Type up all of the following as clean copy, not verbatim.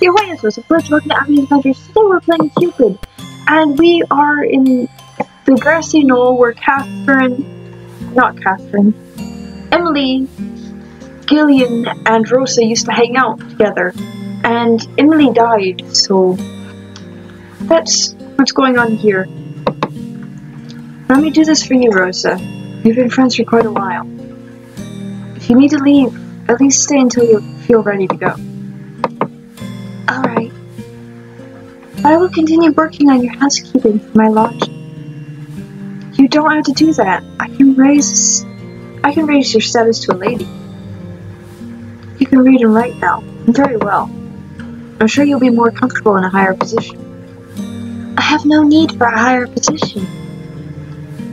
Your Highness was a pleasure looking at Abby's adventures. Today we're playing Cupid, and we are in the grassy knoll where Emily, Gillian, and Rosa used to hang out together. And Emily died, so that's what's going on here. Let me do this for you, Rosa. We've been friends for quite a while. If you need to leave, at least stay until you feel ready to go. Alright. But I will continue working on your housekeeping for my lodge. You don't have to do that. I can raise your status to a lady. You can read and write now. Very well. I'm sure you'll be more comfortable in a higher position. I have no need for a higher position.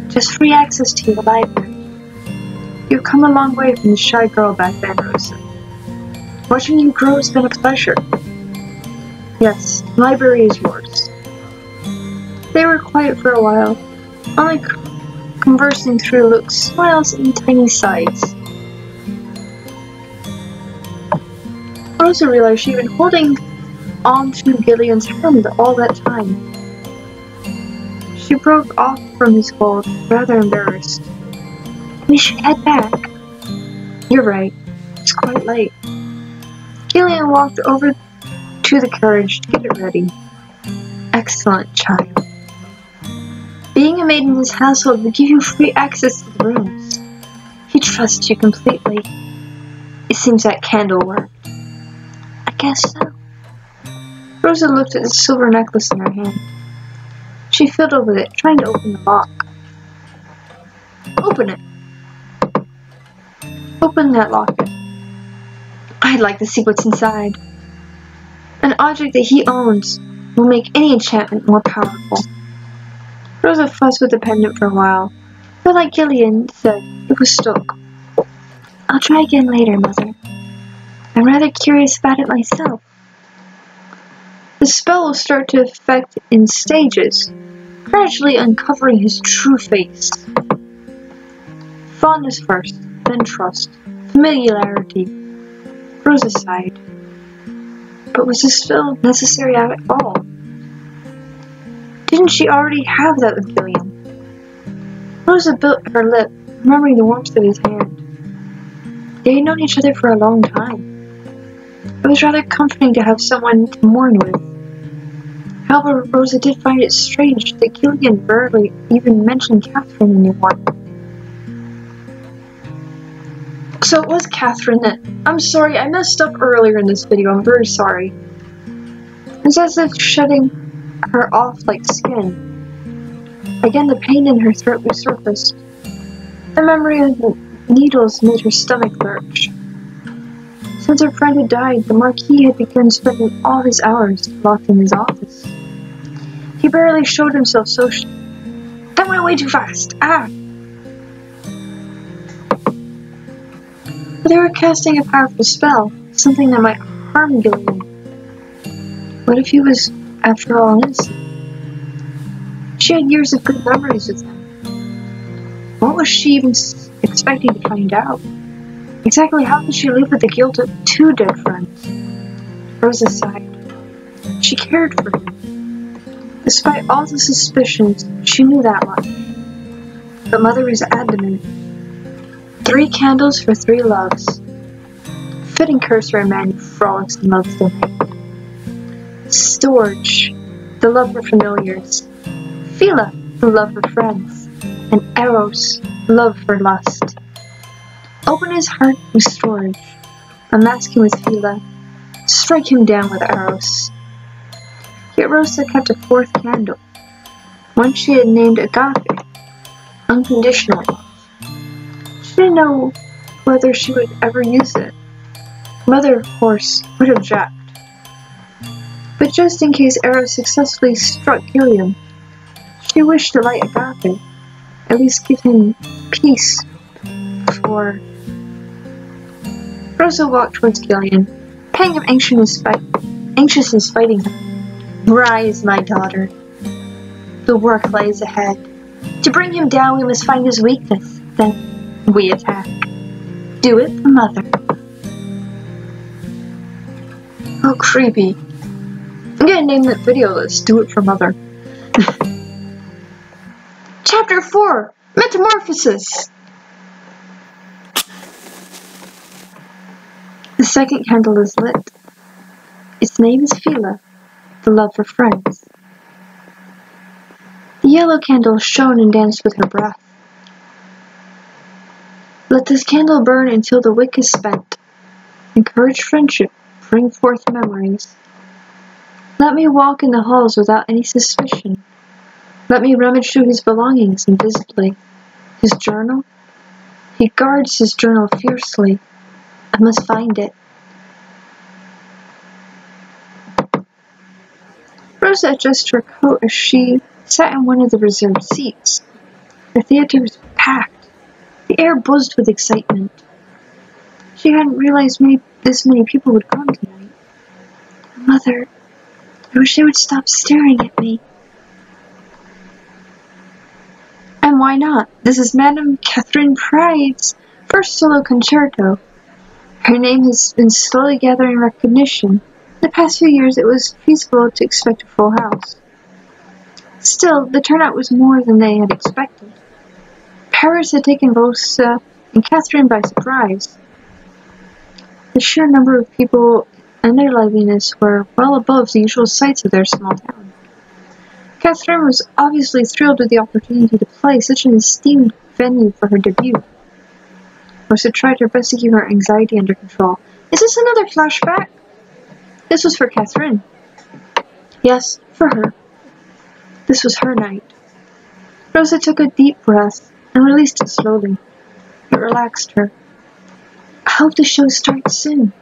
Just free access to your library. You've come a long way from the shy girl back then, Rosa. Watching you grow has been a pleasure. Yes, the library is yours. They were quiet for a while, only conversing through looks, smiles, and tiny sighs. Rosa realized she'd been holding on to Gillian's hand all that time. She broke off from his hold, rather embarrassed. We should head back. You're right. It's quite late. Gillian walked over to the carriage to get it ready. Excellent, child. Being a maid in his household will give you free access to the rooms. He trusts you completely. It seems that candle worked. I guess so. Rosa looked at the silver necklace in her hand. She fiddled with it, trying to open the lock. Open it. Open that locket. I'd like to see what's inside. An object that he owns will make any enchantment more powerful. Rosa fussed with the pendant for a while, but like Gillian said, it was stuck. I'll try again later, Mother. I'm rather curious about it myself. The spell will start to affect in stages, gradually uncovering his true face. Fondness first, then trust, familiarity. Rosa sighed. But was this spell necessary at all? Didn't she already have that with Gillian? Rosa bit her lip, remembering the warmth of his hand. They had known each other for a long time. It was rather comforting to have someone to mourn with. However, Rosa did find it strange that Gillian rarely even mentioned Catherine anymore. So it was Catherine that... I'm sorry, I messed up earlier in this video, I'm very sorry. It's as if shedding her off like skin. Again, the pain in her throat resurfaced. The memory of the needles made her stomach lurch. Since her friend had died, the Marquis had begun spending all his hours locked in his office. He barely showed himself socially. That went way too fast! Ah! But they were casting a powerful spell, something that might harm Gillian. What if he was, after all, innocent? She had years of good memories with him. What was she even expecting to find out? Exactly how could she live with the guilt of two dead friends? Rosa sighed. She cared for him. Despite all the suspicions, she knew that much. But Mother was adamant. 3 candles for 3 loves. Fitting curse for a man who frolics and loves the night. Storage, the love for familiars. Phila, the love for friends. And Eros, love for lust. Open his heart with storage. Unmask him with Phila. Strike him down with Eros. Yet Rosa kept a 4th candle. One she had named Agape. Unconditional love. She didn't know whether she would ever use it. Mother, of course, would object. But just in case Eros successfully struck Gillian, she wished to light Agape, at least give him peace before... Rosa walked towards Gillian, pang of anxiousness fighting her. Rise, my daughter. The work lies ahead. To bring him down, we must find his weakness, then we attack. Do it for Mother. Oh, creepy. I'm gonna name that video, Let's Do It for Mother. Chapter 4, Metamorphosis. The second candle is lit. Its name is Phila, the love for friends. The yellow candle shone and danced with her breath. Let this candle burn until the wick is spent. Encourage friendship, bring forth memories. Let me walk in the halls without any suspicion. Let me rummage through his belongings invisibly. His journal? He guards his journal fiercely. I must find it. Rosa adjusted her coat as she sat in one of the reserved seats. The theater was packed. The air buzzed with excitement. She hadn't realized this many people would come tonight. Mother, I wish they would stop staring at me. And why not? This is Madame Catherine Pride's first solo concerto. Her name has been slowly gathering recognition. In the past few years, it was feasible to expect a full house. Still, the turnout was more than they had expected. Paris had taken Rosa and Catherine by surprise. The sheer number of people and their liveliness were well above the usual sights of their small town. Catherine was obviously thrilled with the opportunity to play such an esteemed venue for her debut. Rosa tried her best to keep her anxiety under control. Is this another flashback? This was for Catherine. Yes, for her. This was her night. Rosa took a deep breath and released it slowly. It relaxed her. I hope the show starts soon.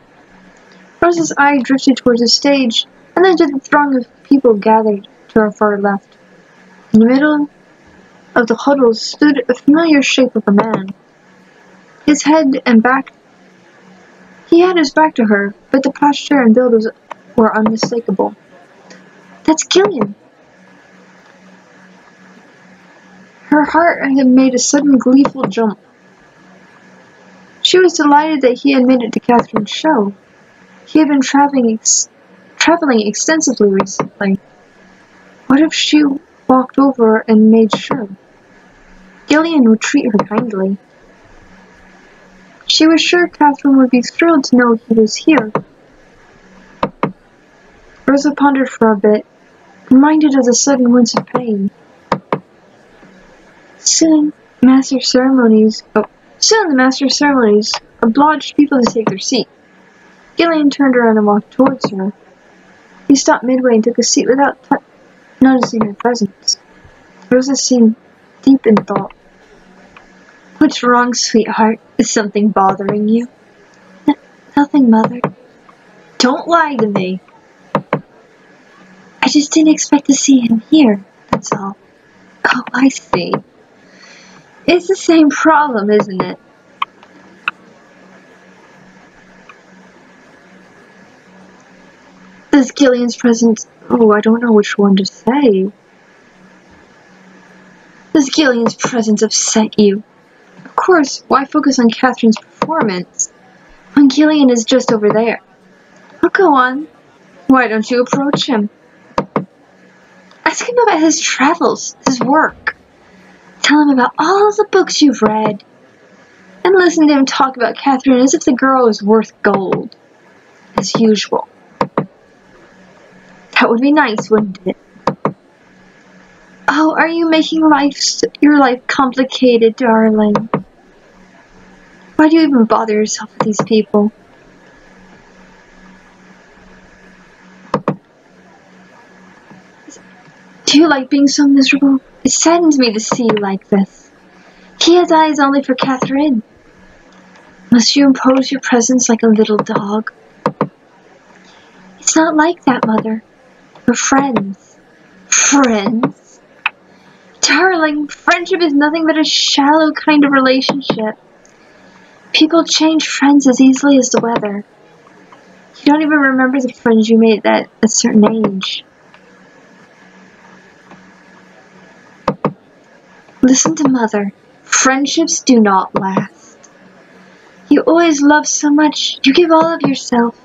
Rosa's eye drifted towards the stage, and then to the throng of people gathered to her far left. In the middle of the huddle stood a familiar shape of a man. He had his back to her, but the posture and build were unmistakable. That's Gillian. Her heart had made a sudden gleeful jump. She was delighted that he had made it to Catherine's show. He had been traveling extensively recently. What if she walked over and made sure? Gillian would treat her kindly. She was sure Catherine would be thrilled to know he was here. Rosa pondered for a bit, reminded of the sudden wince of pain. Soon the master of ceremonies obliged people to take their seat. Gillian turned around and walked towards her. He stopped midway and took a seat without noticing her presence. Rosa seemed deep in thought. What's wrong, sweetheart? Is something bothering you? Nothing, Mother. Don't lie to me. I just didn't expect to see him here, that's all. Oh, I see. It's the same problem, isn't it? Does Gillian's presence... Oh, I don't know which one to say. Does Gillian's presence upset you? Of course, why focus on Catherine's performance when Gillian is just over there? Oh, go on. Why don't you approach him? Ask him about his travels, his work. Tell him about all the books you've read. And listen to him talk about Catherine as if the girl is worth gold. As usual. That would be nice, wouldn't it? Oh, are you making your life complicated, darling? Why do you even bother yourself with these people? Do you like being so miserable? It saddens me to see you like this. He has eyes only for Catherine. Must you impose your presence like a little dog? It's not like that, Mother. We're friends. Friends? Darling, friendship is nothing but a shallow kind of relationship. People change friends as easily as the weather. You don't even remember the friends you made at a certain age. Listen to Mother. Friendships do not last. You always love so much. You give all of yourself.